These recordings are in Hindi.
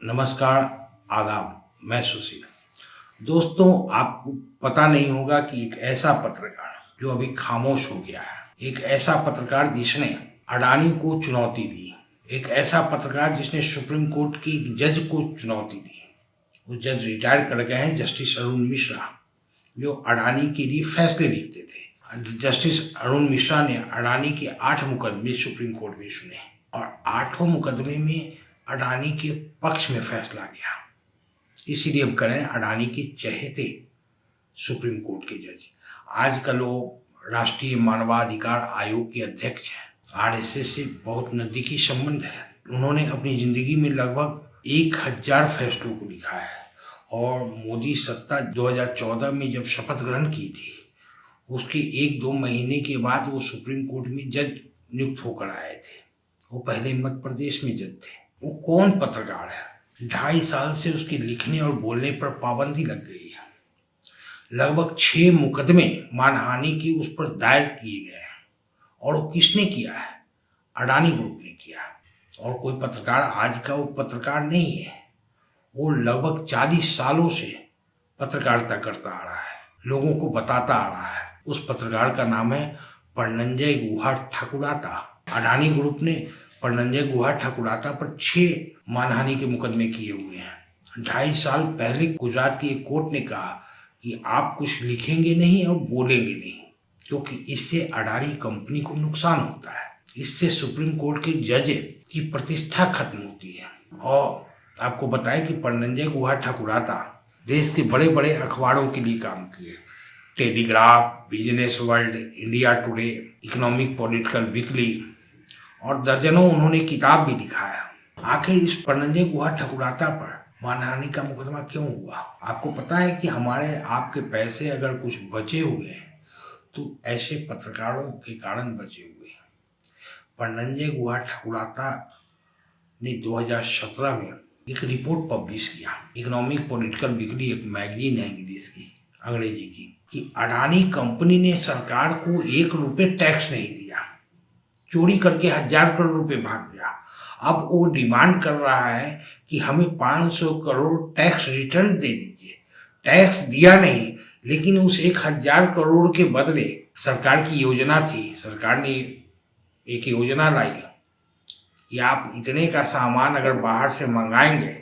नमस्कार, आदाब। मैं सुशील। दोस्तों, आपको पता नहीं होगा कि एक ऐसा पत्रकार जो अभी खामोश हो गया है, एक ऐसा पत्रकार जिसने अडानी को चुनौती दी, एक ऐसा पत्रकार जिसने सुप्रीम कोर्ट के एक जज को चुनौती दी। वो जज रिटायर कर गए हैं, जस्टिस अरुण मिश्रा, जो अडानी के लिए फैसले लिखते थे। जस्टिस अरुण मिश्रा ने अडानी के 8 मुकदमे सुप्रीम कोर्ट में सुने और 8 मुकदमे में अडानी के पक्ष में फैसला गया। इसीलिए हम करें अडानी के चहेते सुप्रीम कोर्ट के जज। आजकल वो राष्ट्रीय मानवाधिकार आयोग के अध्यक्ष हैं। आरएसएस से बहुत नज़दीकी संबंध है। उन्होंने अपनी ज़िंदगी में लगभग 1000 फैसलों को लिखा है और मोदी सत्ता 2014 में जब शपथ ग्रहण की थी, उसके 1-2 महीने के बाद वो सुप्रीम कोर्ट में जज नियुक्त होकर आए थे। वो पहले मध्य प्रदेश में जज थे। वो कौन पत्रकार है? 2.5 साल से उसके लिखने और बोलने पर पाबंदी लग गई है। लगभग 6 मुकदमे मानहानि की उस पर दायर किए गए हैं और वो किसने किया है? अडानी ग्रुप ने किया है। और कोई पत्रकार आज का वो पत्रकार नहीं है। वो लगभग 40 सालों से पत्रकारिता करता आ रहा है, लोगों को बताता आ रहा है। उस पत्रकार का नाम है पन्नंजय गुहा ठाकुराता। अडानी ग्रुप ने पन्नंजय गुहा ठाकुराता पर 6 मानहानि के मुकदमे किए हुए हैं। 2.5 साल पहले गुजरात की एक कोर्ट ने कहा कि आप कुछ लिखेंगे नहीं और बोलेंगे नहीं, क्योंकि इससे अडानी कंपनी को नुकसान होता है। इससे सुप्रीम कोर्ट के जज की प्रतिष्ठा खत्म होती है। और आपको बताएं कि पन्नंजय गुहा ठाकुराता देश के बड़े बड़े अखबारों के लिए काम किए। Telegraph, business world, India today, economic political weekly और दर्जनों उन्होंने किताब भी लिखा है। आखिर इस पन्नंजय गुहा ठाकुराता पर मानहानि का मुकदमा क्यों हुआ? आपको पता है कि हमारे आपके पैसे अगर कुछ बचे हुए हैं तो ऐसे पत्रकारों के कारण बचे हुए हैं। पन्नंजय गुहा ठाकुराता ने 2017 में एक रिपोर्ट पब्लिश किया। इकोनॉमिक पॉलिटिकल वीकली एक मैगजीन है इंग्लिश की, अंग्रेजी की, कि अडानी कंपनी ने सरकार को 1 रुपये टैक्स नहीं दिया, चोरी करके 1000 करोड़ रुपए भाग गया। अब वो डिमांड कर रहा है कि हमें 500 करोड़ टैक्स रिटर्न दे दीजिए। टैक्स दिया नहीं, लेकिन उस 1000 करोड़ के बदले सरकार की योजना थी, सरकार ने एक योजना लाई कि आप इतने का सामान अगर बाहर से मंगाएंगे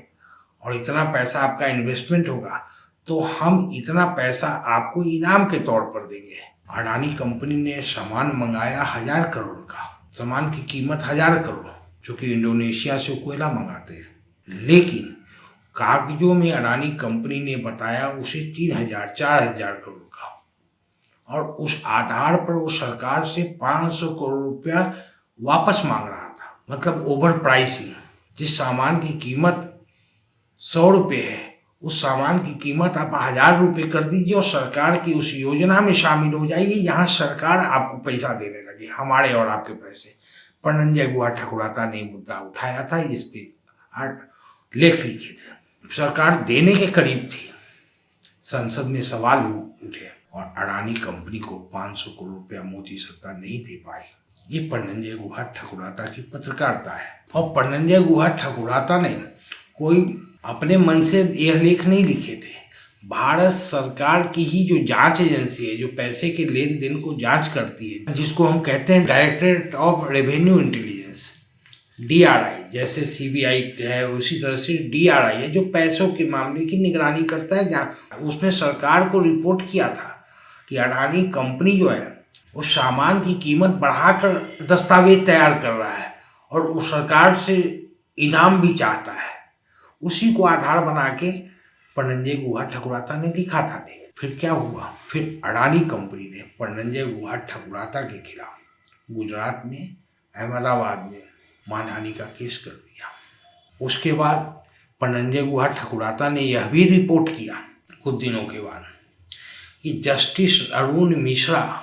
और इतना पैसा आपका इन्वेस्टमेंट होगा तो हम इतना पैसा आपको इनाम के तौर पर देंगे। अडानी कंपनी ने सामान मंगाया 1000 करोड़ का। सामान की कीमत 1000 करोड़, जो कि इंडोनेशिया से कोयला मंगाते हैं। लेकिन कागजों में अडानी कंपनी ने बताया उसे 3000-4000 करोड़ का, और उस आधार पर वो सरकार से 500 करोड़ रुपया वापस मांग रहा था। मतलब ओवर प्राइसिंग। जिस सामान की कीमत 100 रुपये है, उस सामान की कीमत आप 1000 रुपये कर दीजिए और सरकार की उस योजना में शामिल हो जाइए, यहाँ सरकार आपको पैसा देने लगे, हमारे और आपके पैसे। पन्नंजय गुहा ठाकुराता ने मुद्दा उठाया था, इस पे लेख लिखे थे। सरकार देने के करीब थी, संसद में सवाल उठे और अडानी कंपनी को 500 करोड़ रुपया मोदी सत्ता नहीं दे पाई। ये पन्नंजय गुहा ठाकुराता की पत्रकारिता है। और पन्नंजय गुहा ठाकुराता ने कोई अपने मन से यह लेख नहीं लिखे थे। भारत सरकार की ही जो जांच एजेंसी है, जो पैसे के लेन देन को जांच करती है, जिसको हम कहते हैं directorate of revenue intelligence, DRI, जैसे CBI है उसी तरह से DRI है, जो पैसों के मामले की निगरानी करता है। जहाँ उसने सरकार को रिपोर्ट किया था कि अडानी कंपनी जो है वो सामान की कीमत बढ़ाकर दस्तावेज तैयार कर रहा है और वो सरकार से इनाम भी चाहता है। उसी को आधार बना के पन्नंजय गुहा ठाकुराता ने लिखा था। फिर क्या हुआ? फिर अडानी कंपनी ने पन्नंजय गुहा ठाकुराता के खिलाफ गुजरात में, अहमदाबाद में मानहानि का केस कर दिया। उसके बाद पन्नंजय गुहा ठाकुराता ने यह भी रिपोर्ट किया कुछ दिनों के बाद कि जस्टिस अरुण मिश्रा,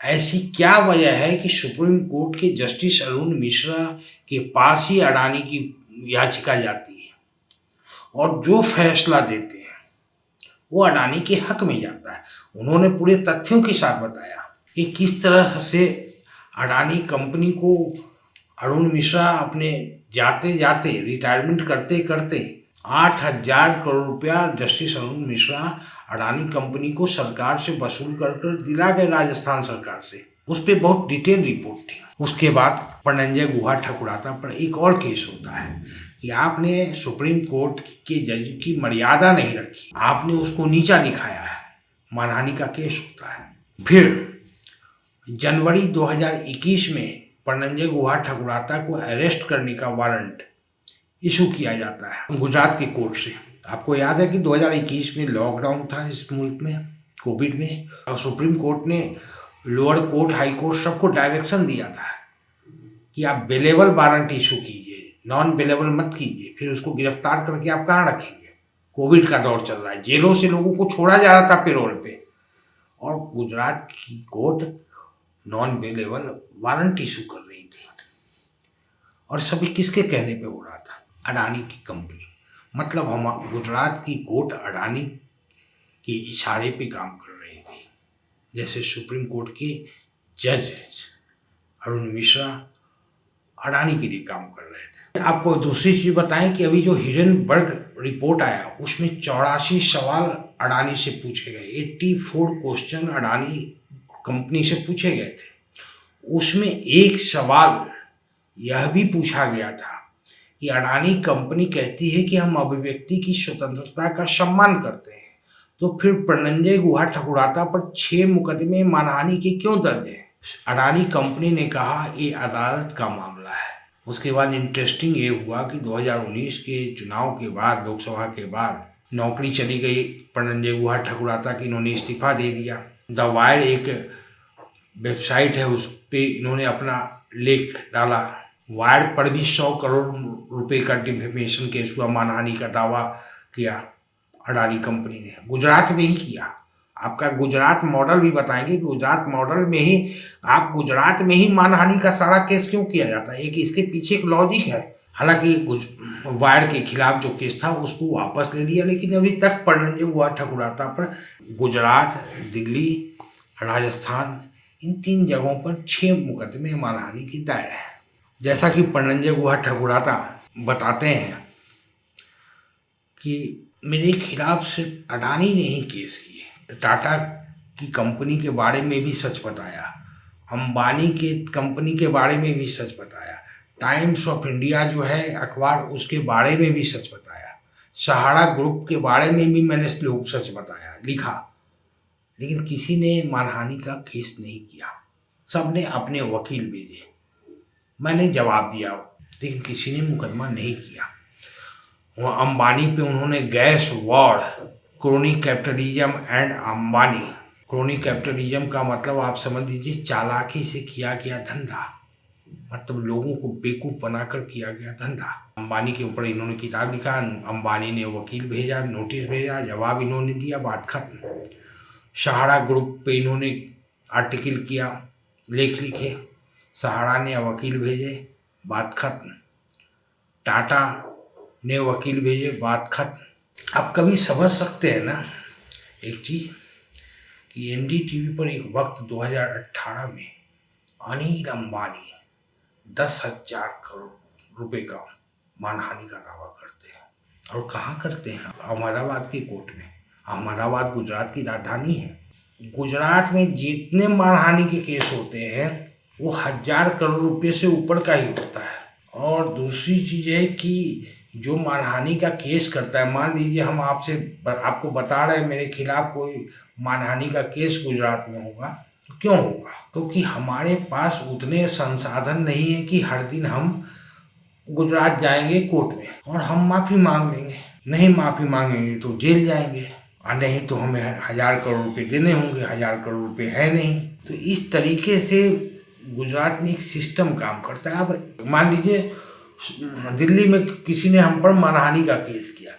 ऐसी क्या वजह है कि सुप्रीम कोर्ट के जस्टिस अरुण मिश्रा के पास ही अडानी की याचिका जाती है और जो फैसला देते हैं वो अडानी के हक में जाता है। उन्होंने पूरे तथ्यों के साथ बताया कि किस तरह से अडानी कंपनी को अरुण मिश्रा अपने जाते जाते रिटायरमेंट करते करते 8,000 करोड़ रुपया जस्टिस अरुण मिश्रा अडानी कंपनी को सरकार से वसूल कर कर दिला गए राजस्थान सरकार से। उस पर बहुत डिटेल रिपोर्ट थी। उसके बाद पन्नंजय गुहा ठकुराता पर एक और केस होता है कि आपने सुप्रीम कोर्ट के जज की मर्यादा नहीं रखी, आपने उसको नीचा दिखाया है, मानहानि का केस होता है। फिर जनवरी 2021 में पन्नंजय गुहा ठकुराता को अरेस्ट करने का वारंट इशू किया जाता है गुजरात के कोर्ट से। आपको याद है कि 2021 में लॉकडाउन था इस मुल्क में, कोविड में, और सुप्रीम कोर्ट ने लोअर कोर्ट, हाई कोर्ट सबको डायरेक्शन दिया था कि आप बेलेबल वारंट इशू कीजिए, नॉन बेलेबल मत कीजिए। फिर उसको गिरफ्तार करके आप कहाँ रखेंगे? कोविड का दौर चल रहा है, जेलों से लोगों को छोड़ा जा रहा था पेरोल पे, और गुजरात की court non bailable warrant issue कर रही थी। और सभी किसके कहने पे हो रहा था? अडानी की कंपनी। मतलब हम गुजरात की कोर्ट अडानी के इशारे पे काम कर रही थी। जैसे सुप्रीम कोर्ट के जज अरुण मिश्रा अडानी के लिए काम कर रहे थे। आपको दूसरी चीज़ बताएं कि अभी जो हिडनबर्ग रिपोर्ट आया उसमें 84 सवाल अडानी से पूछे गए, 84 क्वेश्चन अडानी कंपनी से पूछे गए थे। उसमें एक सवाल यह भी पूछा गया था कि अडानी कंपनी कहती है कि हम अभिव्यक्ति की स्वतंत्रता का सम्मान करते हैं, तो फिर पन्नंजय गुहा ठकुराता पर 6 मुकदमे मानहानि के क्यों दर्ज हैं? अडानी कंपनी ने कहा ये अदालत का मामला है। उसके बाद इंटरेस्टिंग ये हुआ कि 2019 के चुनाव के बाद, लोकसभा के बाद, नौकरी चली गई पन्नंजय गुहा ठकुराता की, इन्होंने इस्तीफा दे दिया। द वायर एक वेबसाइट है, उस पर इन्होंने अपना लेख डाला। वायर पर भी 100 करोड़ रुपए का डिफेमेशन केस हुआ, मानहानि का दावा किया अडानी कंपनी ने। गुजरात में ही किया। आपका गुजरात मॉडल भी बताएंगे, गुजरात मॉडल में ही, आप गुजरात में ही मानहानि का सारा केस क्यों किया जाता है, एक इसके पीछे एक लॉजिक है। हालांकि वायर के खिलाफ जो केस था उसको वापस ले लिया, लेकिन अभी तक पन्नंजय गुहा ठकुराता पर गुजरात, दिल्ली, राजस्थान, इन 3 जगहों पर 6 मुकदमे मानहानि की दायर है। जैसा कि पन्नंजय गुहा ठकुराता बताते हैं कि मेरे खिलाफ सिर्फ अडानी ने ही केस किए, टाटा की कंपनी के बारे में भी सच बताया, अंबानी के कंपनी के बारे में भी सच बताया, टाइम्स ऑफ इंडिया जो है अखबार, उसके बारे में भी सच बताया, सहारा ग्रुप के बारे में भी मैंने लोग सच बताया, लिखा, लेकिन किसी ने मानहानि का केस नहीं किया। सब ने अपने वकील भेजे, मैंने जवाब दिया, लेकिन किसी ने मुकदमा नहीं किया। वो अंबानी पे उन्होंने gas war, crony capitalism and Ambani. Crony capitalism का मतलब आप समझ लीजिए चालाकी से किया गया धंधा, मतलब लोगों को बेवकूफ़ बनाकर किया गया धंधा। अंबानी के ऊपर इन्होंने किताब लिखा, अंबानी ने वकील भेजा, नोटिस भेजा, जवाब इन्होंने दिया, बात खत्म। सहारा ग्रुप पे इन्होंने आर्टिकल किया, लेख लिखे, सहारा ने वकील भेजे, बात खत्म। टाटा ने वकील भेजे, बात खत्म। आप कभी समझ सकते हैं ना एक चीज़ कि एनडीटीवी पर एक वक्त 2018 में अनिल अंबानी 10,000 करोड़ रुपए का मानहानि का दावा करते हैं। और कहाँ करते हैं? अहमदाबाद के कोर्ट में। अहमदाबाद गुजरात की राजधानी है। गुजरात में जितने मानहानि के केस होते हैं वो 1,000 करोड़ रुपए से ऊपर का ही होता है। और दूसरी चीज़ है कि जो मानहानि का केस करता है, मान लीजिए हम आपको बता रहे हैं मेरे खिलाफ कोई मानहानि का केस गुजरात में होगा, तो क्यों होगा? क्योंकि हमारे पास उतने संसाधन नहीं है कि हर दिन हम गुजरात जाएंगे कोर्ट में और हम माफ़ी मांग लेंगे। नहीं माफ़ी मांगेंगे तो जेल जाएंगे, और नहीं तो हमें 1,000 करोड़ रुपए देने होंगे, 1,000 करोड़ रुपए है नहीं। तो इस तरीके से गुजरात में एक सिस्टम काम करता है। अब मान लीजिए दिल्ली में किसी ने हम पर मानहानि का केस किया,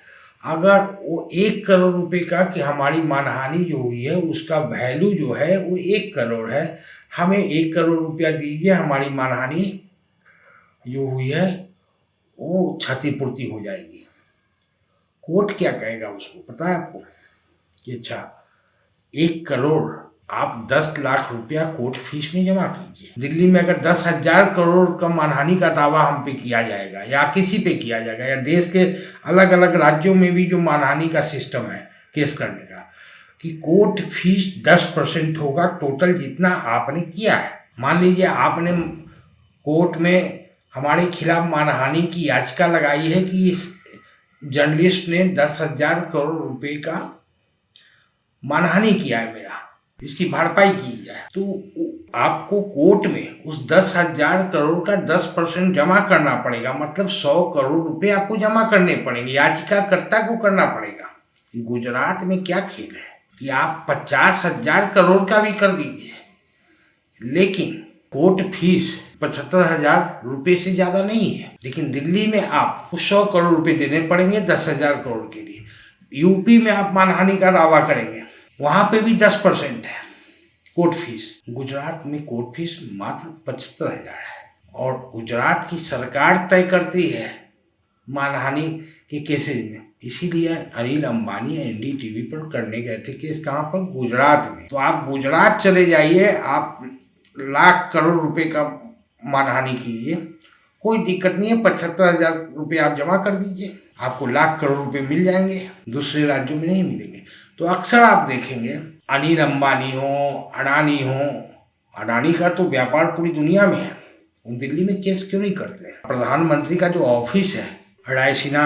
अगर वो 1 करोड़ रुपए का, कि हमारी मानहानि जो हुई है उसका वैल्यू जो है वो 1 करोड़ है, हमें 1 करोड़ रुपया दीजिए, हमारी मानहानि जो हुई है वो क्षतिपूर्ति हो जाएगी। कोर्ट क्या कहेगा उसको, पता है आपको? कि अच्छा 1 करोड़ आप 10 लाख रुपया कोर्ट फीस में जमा कीजिए। दिल्ली में अगर 10,000 करोड़ का मानहानि का दावा हम पे किया जाएगा या किसी पे किया जाएगा, या देश के अलग अलग राज्यों में भी जो मानहानि का सिस्टम है केस करने का, कि कोर्ट फीस 10% होगा टोटल जितना आपने किया है। मान लीजिए आपने कोर्ट में हमारे खिलाफ मानहानि की याचिका लगाई है कि इस जर्नलिस्ट ने 10,000 करोड़ रुपए का मानहानि किया है मेरा, इसकी भरपाई की जाए, तो आपको कोर्ट में उस 10,000 करोड़ का 10% जमा करना पड़ेगा। मतलब 100 करोड़ रुपए आपको जमा करने पड़ेंगे, याचिकाकर्ता को करना पड़ेगा। गुजरात में क्या खेल है कि आप 50,000 करोड़ का भी कर दीजिए, लेकिन कोर्ट फीस 75,000 रुपये से ज़्यादा नहीं है। लेकिन दिल्ली में आपको 100 करोड़ रुपए देने पड़ेंगे 10,000 करोड़ के लिए। यूपी में आप मानहानि का दावा करेंगे, वहाँ पे भी 10% है कोर्ट फीस। गुजरात में कोर्ट फीस मात्र 75,000 है, और गुजरात की सरकार तय करती है मानहानि के केसेज में। इसीलिए अनिल अंबानी एनडीटीवी पर करने गए थे केस, कहाँ पर? गुजरात में। तो आप गुजरात चले जाइए, आप लाख करोड़ रुपए का मानहानि कीजिए, कोई दिक्कत नहीं है। 75,000 रुपये आप जमा कर दीजिए, आपको लाख करोड़ रुपए मिल जाएंगे, दूसरे राज्यों में नहीं मिलेंगे। तो अक्सर आप देखेंगे अनिल अंबानी हो, अडानी हो, अडानी का तो व्यापार पूरी दुनिया में है, वो दिल्ली में केस क्यों नहीं करते? प्रधानमंत्री का जो ऑफिस है रायसीना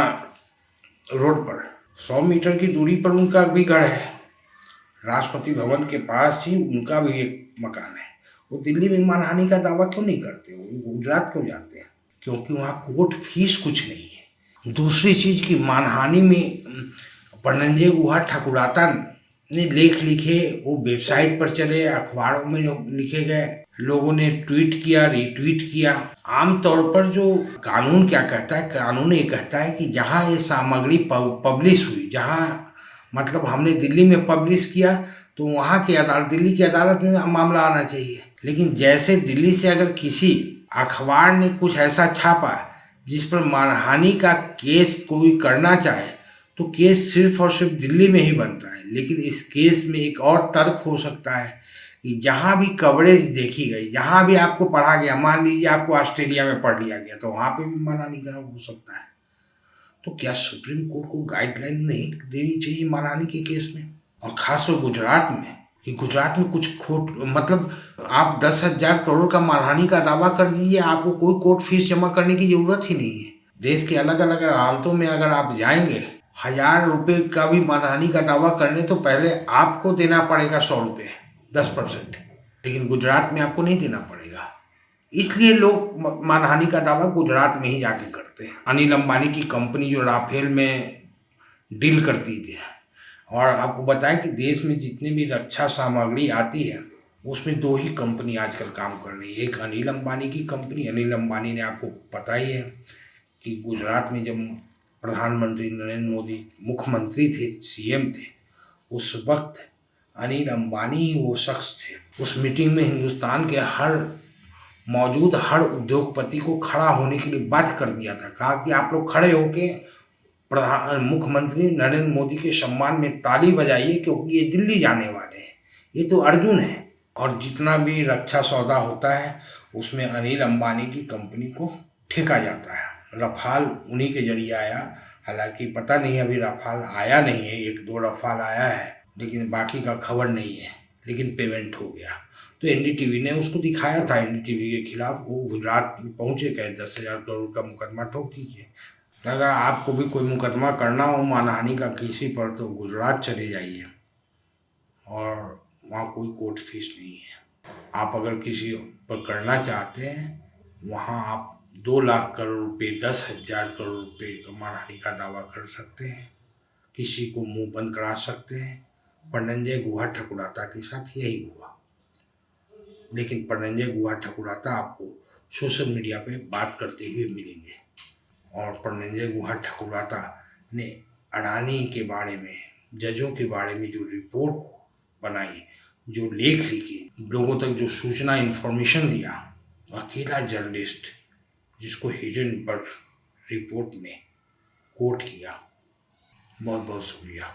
रोड पर 100 मीटर की दूरी पर उनका भी घर है, राष्ट्रपति भवन के पास ही उनका भी एक मकान है। वो दिल्ली में मानहानि का दावा क्यों नहीं करते? वो गुजरात क्यों जाते हैं? क्योंकि वहाँ कोर्ट फीस कुछ नहीं है। दूसरी चीज़ की मानहानि में पन्नंजय गुहा ठाकुराता ने लेख लिखे, वो वेबसाइट पर चले, अखबारों में जो लिखे गए, लोगों ने ट्वीट किया, रीट्वीट किया। आमतौर पर जो कानून क्या कहता है, कानून ये कहता है कि जहाँ ये सामग्री पब्लिश हुई, जहाँ मतलब हमने दिल्ली में पब्लिश किया, तो वहाँ की अदालत, दिल्ली की अदालत में मामला आना चाहिए। लेकिन जैसे दिल्ली से अगर किसी अखबार ने कुछ ऐसा छापा जिस पर मानहानि का केस कोई करना चाहे, तो केस सिर्फ और सिर्फ दिल्ली में ही बनता है। लेकिन इस केस में एक और तर्क हो सकता है कि जहाँ भी कवरेज देखी गई, जहाँ भी आपको पढ़ा गया, मान लीजिए आपको ऑस्ट्रेलिया में पढ़ लिया गया, तो वहाँ पे भी मानहानि का हो सकता है। तो क्या सुप्रीम कोर्ट को गाइडलाइन नहीं देनी चाहिए मानहानि के केस में? और खासकर गुजरात में, कि गुजरात में कुछ खोट, मतलब आप 10,000 करोड़ का मानहानि का दावा कर दीजिए, आपको कोई कोर्ट फीस जमा करने की जरूरत ही नहीं है। देश के अलग अलग अदालतों में अगर आप जाएंगे, 1,000 रुपये का भी मानहानि का दावा करने तो पहले आपको देना पड़ेगा 100 रुपये, 10%। लेकिन गुजरात में आपको नहीं देना पड़ेगा, इसलिए लोग मानहानि का दावा गुजरात में ही जाके करते हैं। अनिल अंबानी की कंपनी जो राफेल में डील करती थी, और आपको बताएं कि देश में जितनी भी रक्षा सामग्री आती है उसमें 2 ही कंपनी आजकल काम कर रही है। एक अनिल अंबानी की कंपनी, अनिल अंबानी ने, आपको पता ही है कि गुजरात में जब प्रधानमंत्री नरेंद्र मोदी मुख्यमंत्री थे, सीएम थे, उस वक्त अनिल अंबानी ही वो शख्स थे। उस मीटिंग में हिंदुस्तान के मौजूद हर उद्योगपति को खड़ा होने के लिए बाध्य कर दिया था। कहा कि आप लोग खड़े होके मुख्यमंत्री नरेंद्र मोदी के सम्मान में ताली बजाइए, क्योंकि ये दिल्ली जाने वाले हैं, ये तो अर्जुन है। और जितना भी रक्षा सौदा होता है उसमें अनिल अंबानी की कंपनी को ठेका जाता है। रफाल उन्हीं के जरिए आया, हालांकि पता नहीं अभी रफाल आया नहीं है, 1-2 रफाल आया है, लेकिन बाकी का खबर नहीं है। लेकिन पेमेंट हो गया, तो एनडीटीवी ने उसको दिखाया था, एनडीटीवी के खिलाफ वो गुजरात में पहुँचे, कहे 10,000 करोड़ का मुकदमा ठोक दीजिए। अगर आपको भी कोई मुकदमा करना हो मानहानि का किसी पर, तो गुजरात चले जाइए, और वहाँ कोई कोर्ट फीस नहीं है। आप अगर किसी पर करना चाहते हैं, वहाँ आप 2 लाख करोड़ रुपये, 10,000 करोड़ रुपये का मानहानि का दावा कर सकते हैं, किसी को मुंह बंद करा सकते हैं। पन्नंजय गुहा ठाकुराता के साथ यही हुआ। लेकिन पन्नंजय गुहा ठाकुराता आपको सोशल मीडिया पे बात करते हुए मिलेंगे, और पन्नंजय गुहा ठाकुराता ने अडानी के बारे में, जजों के बारे में जो रिपोर्ट बनाई, जो लेख लिखे, लोगों तक जो सूचना इन्फॉर्मेशन दिया, अकेला जर्नलिस्ट जिसको हिडेनबर्ग रिपोर्ट में कोट किया। बहुत बहुत शुक्रिया।